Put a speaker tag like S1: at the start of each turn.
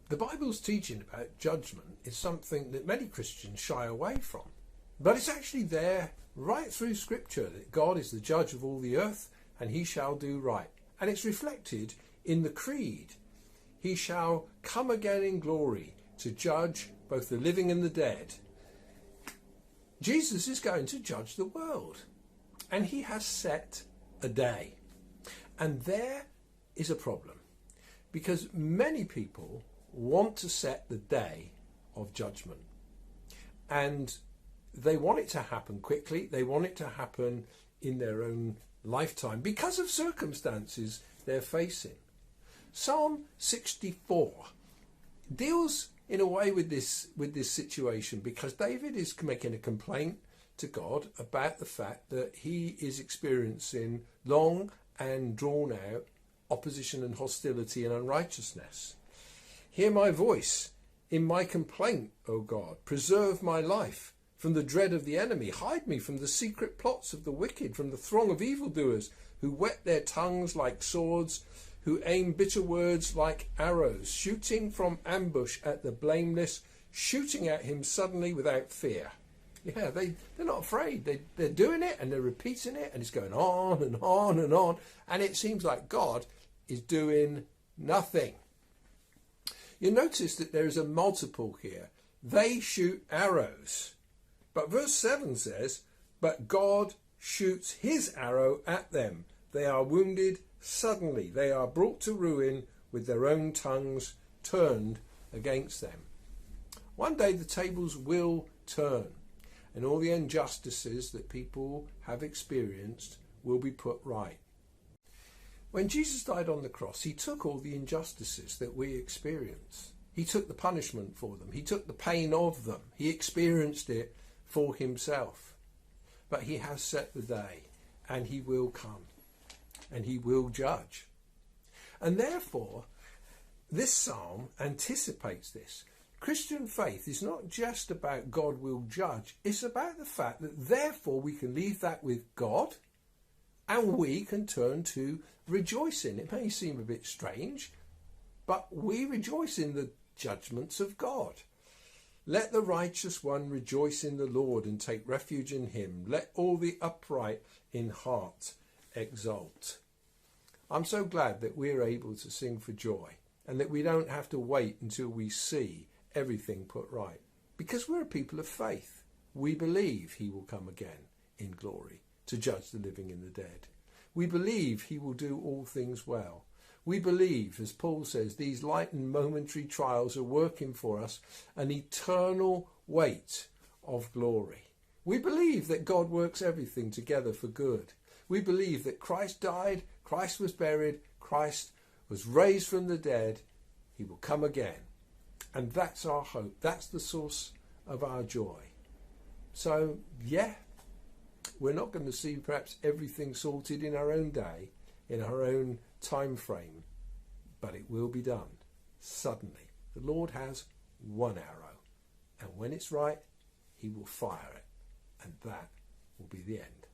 S1: The Bible's teaching about judgment is something that many Christians shy away from. But it's actually there right through Scripture that God is the judge of all the earth and he shall do right. And it's reflected in the Creed. He shall come again in glory to judge both the living and the dead. Jesus is going to judge the world, and he has set a day. And there is a problem, because many people want to set the day of judgment, and they want it to happen quickly. They want it to happen in their own lifetime because of circumstances they're facing. Psalm 64 deals in a way with this situation, because David is making a complaint to God about the fact that he is experiencing long and drawn out opposition and hostility and unrighteousness. Hear my voice in my complaint, O God. Preserve my life from the dread of the enemy. Hide me from the secret plots of the wicked, from the throng of evildoers who whet their tongues like swords, who aim bitter words like arrows, shooting from ambush at the blameless, shooting at him suddenly without fear. Yeah, they're not afraid. They're doing it and they're repeating it, and it's going on and on and on. And it seems like God is doing nothing. You notice that there is a multiple here. They shoot arrows. But verse 7 says, but God shoots his arrow at them. They are wounded suddenly. They are brought to ruin with their own tongues turned against them. One day the tables will turn, and all the injustices that people have experienced will be put right. When Jesus died on the cross, he took all the injustices that we experience. He took the punishment for them. He took the pain of them. He experienced it for himself. But he has set the day, and he will come, and he will judge. And therefore, this psalm anticipates this. Christian faith is not just about God will judge. It's about the fact that therefore we can leave that with God, and we can turn to rejoicing. It may seem a bit strange, but we rejoice in the judgments of God. Let the righteous one rejoice in the Lord and take refuge in him. Let all the upright in heart exult. I'm so glad that we're able to sing for joy, and that we don't have to wait until we see everything put right. Because we're a people of faith. We believe he will come again in glory to judge the living and the dead. We believe he will do all things well. We believe, as Paul says, these light and momentary trials are working for us an eternal weight of glory. We believe that God works everything together for good. We believe that Christ died, Christ was buried, Christ was raised from the dead. He will come again. And that's our hope. That's the source of our joy. So, yeah, we're not going to see perhaps everything sorted in our own day, in our own time frame, but it will be done suddenly. The Lord has one arrow, and when it's right, he will fire it, and that will be the end.